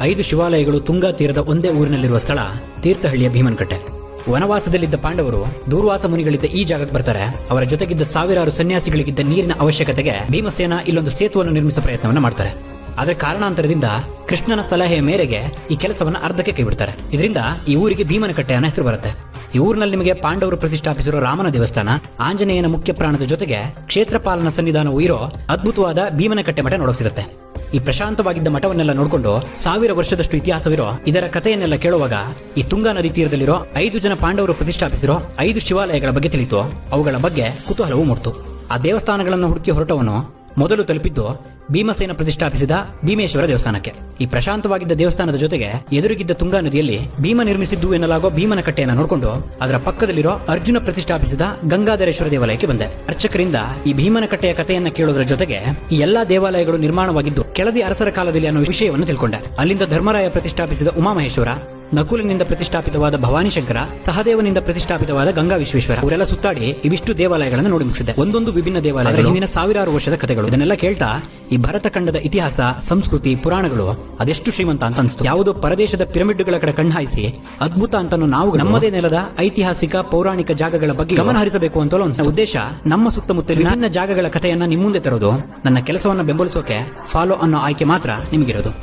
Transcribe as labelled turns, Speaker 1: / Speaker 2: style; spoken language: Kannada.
Speaker 1: 5 ಶಿವಾಲಯಗಳು ತುಂಗಾ ತೀರದ ಒಂದೇ ಊರಿನಲ್ಲಿರುವ ಸ್ಥಳ ತೀರ್ಥಹಳ್ಳಿಯ ಭೀಮನಕಟ್ಟೆ. ವನವಾಸದಲ್ಲಿದ್ದ ಪಾಂಡವರು ದೂರ್ವಾಸ ಮುನಿಗಳಿದ್ದ ಈ ಜಾಗಕ್ಕೆ ಬರ್ತಾರೆ. ಅವರ ಜೊತೆಗಿದ್ದ ಸಾವಿರಾರು ಸನ್ಯಾಸಿಗಳಿಗಿದ್ದ ನೀರಿನ ಅವಶ್ಯಕತೆಗೆ ಭೀಮಸೇನ ಇಲ್ಲೊಂದು ಸೇತುವನ್ನು ನಿರ್ಮಿಸುವ ಪ್ರಯತ್ನವನ್ನ ಮಾಡ್ತಾರೆ. ಆದ್ರೆ ಕಾರಣಾಂತರದಿಂದ ಕೃಷ್ಣನ ಸಲಹೆಯ ಮೇರೆಗೆ ಈ ಕೆಲಸವನ್ನ ಅರ್ಧಕ್ಕೆ ಕೈಬಿಡ್ತಾರೆ. ಇದರಿಂದ ಈ ಊರಿಗೆ ಭೀಮನಕಟ್ಟೆ ಅನ್ನೋ ಹೆಸರು ಬರುತ್ತೆ. ಈ ಊರಿನಲ್ಲಿ ನಿಮಗೆ ಪಾಂಡವರು ಪ್ರತಿಷ್ಠಾಪಿಸಿರೋ ರಾಮನ ದೇವಸ್ಥಾನ, ಆಂಜನೇಯನ ಮುಖ್ಯ ಪ್ರಾಣದ ಜೊತೆಗೆ ಕ್ಷೇತ್ರಪಾಲನ ಸನ್ನಿಧಾನವೂ ಇರೋ ಅದ್ಭುತವಾದ ಭೀಮನಕಟ್ಟೆ ಮಠ ನೋಡೋಕ್ ಸಿಗುತ್ತೆ. ಈ ಪ್ರಶಾಂತವಾಗಿದ್ದ ಮಠವನ್ನೆಲ್ಲ ನೋಡಿಕೊಂಡು 1000 ವರ್ಷದಷ್ಟು ಇತಿಹಾಸವಿರೋ ಇದರ ಕಥೆಯನ್ನೆಲ್ಲ ಕೇಳುವಾಗ ಈ ತುಂಗಾ ನದಿ ತೀರದಲ್ಲಿರೋ 5 ಜನ ಪಾಂಡವರು ಪ್ರತಿಷ್ಠಾಪಿಸಿರೋ 5 ಶಿವಾಲಯಗಳ ಬಗ್ಗೆ ತಿಳಿತು. ಅವುಗಳ ಬಗ್ಗೆ ಕುತೂಹಲವೂ ಮೂಡ್ತು. ಆ ದೇವಸ್ಥಾನಗಳನ್ನು ಹುಡುಕಿ ಹೊರಟವನು ಮೊದಲು ತಲುಪಿದ್ದು ಭೀಮಸೇನ ಪ್ರತಿಷ್ಠಾಪಿಸಿದ ಭೀಮೇಶ್ವರ ದೇವಸ್ಥಾನಕ್ಕೆ. ಈ ಪ್ರಶಾಂತವಾಗಿದ್ದ ದೇವಸ್ಥಾನದ ಜೊತೆಗೆ ಎದುರಿಗಿದ್ದ ತುಂಗಾ ನದಿಯಲ್ಲಿ ಭೀಮ ನಿರ್ಮಿಸಿದ್ದು ಎನ್ನಲಾಗೋ ಭೀಮನಕಟ್ಟೆಯನ್ನು ನೋಡಿಕೊಂಡು ಅದರ ಪಕ್ಕದಲ್ಲಿರೋ ಅರ್ಜುನ ಪ್ರತಿಷ್ಠಾಪಿಸಿದ ಗಂಗಾಧರೇಶ್ವರ ದೇವಾಲಯಕ್ಕೆ ಬಂದೆ. ಅರ್ಚಕರಿಂದ ಈ ಭೀಮನಕಟ್ಟೆಯ ಕಥೆಯನ್ನ ಕೇಳೋದ್ರ ಜೊತೆಗೆ ಈ ಎಲ್ಲಾ ದೇವಾಲಯಗಳು ನಿರ್ಮಾಣವಾಗಿದ್ದು ಕೆಳದಿ ಅರಸರ ಕಾಲದಲ್ಲಿ ಅನ್ನೋ ವಿಷಯವನ್ನು ತಿಳ್ಕೊಂಡೆ. ಅಲ್ಲಿಂದ ಧರ್ಮರಾಯ ಪ್ರತಿಷ್ಠಾಪಿಸಿದ ಉಮಾಮಹೇಶ್ವರ, ನಕುಲನಿಂದ ಪ್ರತಿಷ್ಠಾಪಿತವಾದ ಭವಾನಿ ಶಂಕರ, ಸಹದೇವನಿಂದ ಪ್ರತಿಷ್ಠಾಪಿತವಾದ ಗಂಗಾ ವಿಶ್ವೇಶ್ವರ ಊರೆಲ್ಲ ಸುತ್ತಾಡಿ ಇವಿಷ್ಟು ದೇವಾಲಯಗಳನ್ನು ನೋಡಿ ಮುಗಿಸಿದೆ. ಒಂದೊಂದು ವಿಭಿನ್ನ ದೇವಾಲಯಗಳು ಹಿಂದಿನ ಸಾವಿರಾರು ವರ್ಷದ ಕಥೆಗಳು. ಇದನ್ನೆಲ್ಲ ಕೇಳ್ತಾ ಈ ಭರತ ಖಂಡದ ಇತಿಹಾಸ, ಸಂಸ್ಕೃತಿ, ಪುರಾಣಗಳು ಅದೆಷ್ಟು ಶ್ರೀಮಂತ ಅಂತ ಅನಿಸ್ತು. ಯಾವುದೋ ಪರದೇಶದ ಪಿರಮಿಡ್ಗಳ ಕಡೆ ಕಣ್ಣಾಯಿಸಿ ಅದ್ಭುತ ಅಂತ ನಾವು ನಮ್ಮದೇ ನೆಲದ ಐತಿಹಾಸಿಕ ಪೌರಾಣಿಕ ಜಾಗಗಳ ಬಗ್ಗೆ ಗಮನ ಹರಿಸಬೇಕು ಅಂತ ನನ್ನ ಉದ್ದೇಶ. ನಮ್ಮ ಸುತ್ತಮುತ್ತಲಿನ ವಿಭಿನ್ನ ಜಾಗಗಳ ಕಥೆಯನ್ನ ನಿಮ್ಮ ಮುಂದೆ ತರೋದು. ನನ್ನ ಕೆಲಸವನ್ನ ಬೆಂಬಲಿಸೋಕೆ ಫಾಲೋ ಅನ್ನೋ ಆಯ್ಕೆ ಮಾತ್ರ ನಿಮಗಿರೋದು.